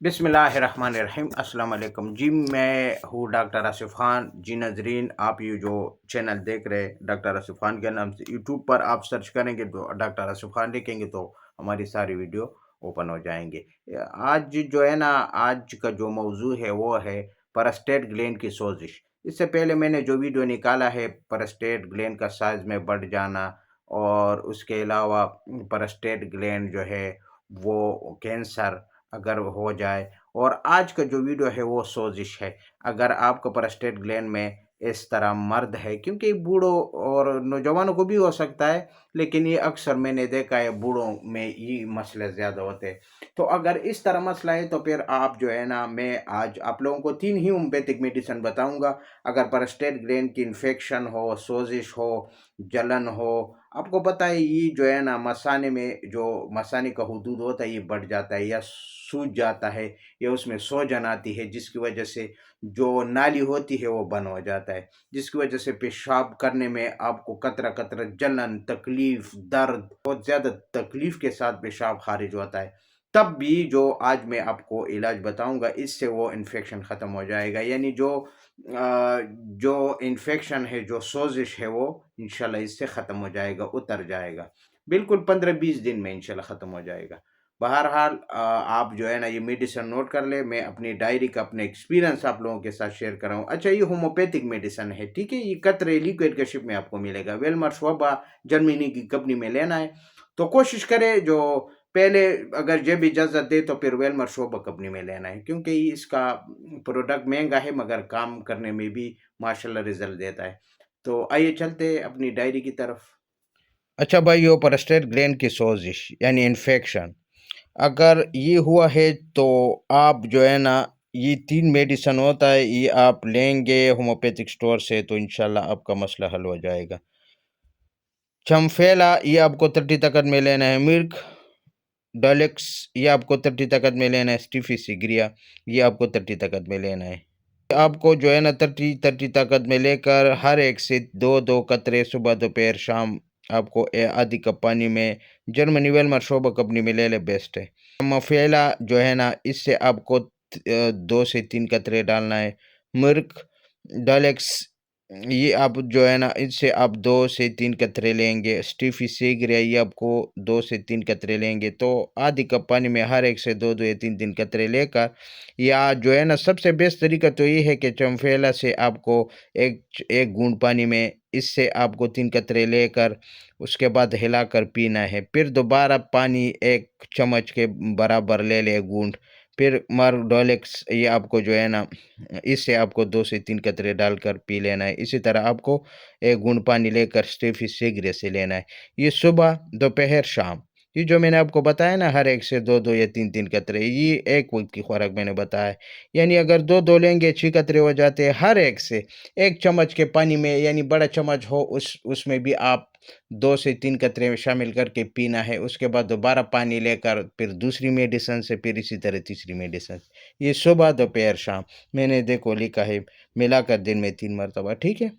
बिस्मिल्लाहिर्रहमानिर्रहीम अस्सलाम वालेकुम जी। मैं हूँ डॉक्टर आसिफ खान जी। नाजरीन, आप ये जो चैनल देख रहे हैं डॉक्टर आसिफ खान के नाम से, यूट्यूब पर आप सर्च करेंगे तो डॉक्टर आसिफ खान लिखेंगे तो हमारी सारी वीडियो ओपन हो जाएंगे। आज जो है ना, आज का जो मौजू है वो है परस्टेट ग्लैंड की सोजिश। इससे पहले मैंने जो वीडियो निकाला है परस्टेट ग्लैंड का साइज में बढ़ जाना, और उसके अलावा परस्टेट ग्लैंड जो है वो कैंसर अगर हो जाए, और आज का जो वीडियो है वो सोजिश है। अगर आपका प्रोस्टेट ग्लैंड में इस तरह मर्द है, क्योंकि बूढ़ों और नौजवानों को भी हो सकता है, लेकिन ये अक्सर मैंने देखा है बूढ़ों में ये मसले ज़्यादा होते हैं। तो अगर इस तरह मसला है तो फिर आप जो है ना, मैं आज आप लोगों को 3 ही होम्योपैथिक मेडिसिन बताऊंगा। अगर प्रोस्टेट ग्लैंड की इन्फेक्शन हो, सोजिश हो, जलन हो, आपको पता है ये जो है ना मसाने में जो मसाने का हुदूद होता है ये बढ़ जाता है या सूज जाता है, या उसमें सोजन आती है, जिसकी वजह से जो नाली होती है वो बंद हो जाता है, जिसकी वजह से पेशाब करने में आपको कतरा कतरा जलन, तकलीफ, दर्द, बहुत ज़्यादा तकलीफ के साथ पेशाब खारिज होता है। तब भी जो आज मैं आपको इलाज बताऊंगा, इससे वो इन्फेक्शन ख़त्म हो जाएगा। यानी जो इन्फेक्शन है, जो सोजिश है, वो इंशाल्लाह इससे ख़त्म हो जाएगा, उतर जाएगा। बिल्कुल 15-20 दिन में इंशाल्लाह ख़त्म हो जाएगा। बहरहाल आप जो है ना ये मेडिसिन नोट कर ले। मैं अपनी डायरी का अपने एक्सपीरियंस आप लोगों के साथ शेयर कर रहा हूँ। अच्छा, ये होम्योपैथिक मेडिसिन है, ठीक है। ये कतरे लिक्विड के शिप में आपको मिलेगा। वेलमार्ट शोभा जर्मनी की कंपनी में लेना है तो कोशिश करें, जो पहले अगर जब इजाज़त दे तो फिर वेलमार्ट शोभा कंपनी में लेना है, क्योंकि इसका प्रोडक्ट महंगा है मगर काम करने में भी माशाल्लाह रिजल्ट देता है। तो आइए चलते हैं अपनी डायरी की तरफ। अच्छा भाई, वो प्रोस्टेट ग्लैंड की सोजिश यानी इन्फेक्शन अगर ये हुआ है तो आप जो है ना, ये 3 मेडिसिन होता है, ये आप लेंगे होम्योपैथिक स्टोर से तो इंशाल्लाह आपका मसला हल हो जाएगा। चम्फेला ये आपको 30 ताकत में लेना है। मिल्क डॉलेक्स ये आपको 30 ताकत में लेना है। स्टीफी सिग्रिया ये आपको 30 ताकत में लेना है। आपको जो है ना 30 ताकत में लेकर हर एक से 2-2 कतरे सुबह दोपहर शाम आपको आधी कप पानी में जर्मनी वेलमर शोबा कंपनी में ले ले, बेस्ट है। मफेला जो है ना, इससे आपको 2 से 3 कतरे डालना है। मिर्क डालेक्स ये आप जो है ना, इससे आप 2 से 3 कतरे लेंगे। स्टीफी सेग्रिया ये आपको 2 से 3 कतरे लेंगे। तो आधी कप पानी में हर एक से 2-2 या 3-3 कतरे लेकर, या जो है ना सबसे बेस्ट तरीका तो ये है कि चम्फेला से आपको एक एक बूंद पानी में, इससे आपको 3 कतरे लेकर उसके बाद हिलाकर पीना है। फिर दोबारा पानी 1 चम्मच के बराबर ले ले, बूंद। फिर मार्डोलेक्स ये आपको जो है ना, इससे आपको 2 से 3 कतरे डालकर पी लेना है। इसी तरह आपको 1 बूंद पानी लेकर स्टीफी सिगरेट से लेना है। ये सुबह दोपहर शाम, ये जो मैंने आपको बताया ना, हर एक से 2-2 या 3-3 कतरे, ये एक वक्त की खुराक मैंने बताया। यानी अगर 2-2 लेंगे 6 कतरे हो जाते हैं। हर एक से 1 चम्मच के पानी में, यानी बड़ा चम्मच हो उसमें भी आप 2 से 3 कतरे में शामिल करके पीना है। उसके बाद दोबारा पानी लेकर फिर दूसरी मेडिसिन से, फिर इसी तरह तीसरी मेडिसिन। ये सुबह दोपहर शाम मैंने देखो लिखा है, मिलाकर दिन में 3 मरतबा, ठीक है।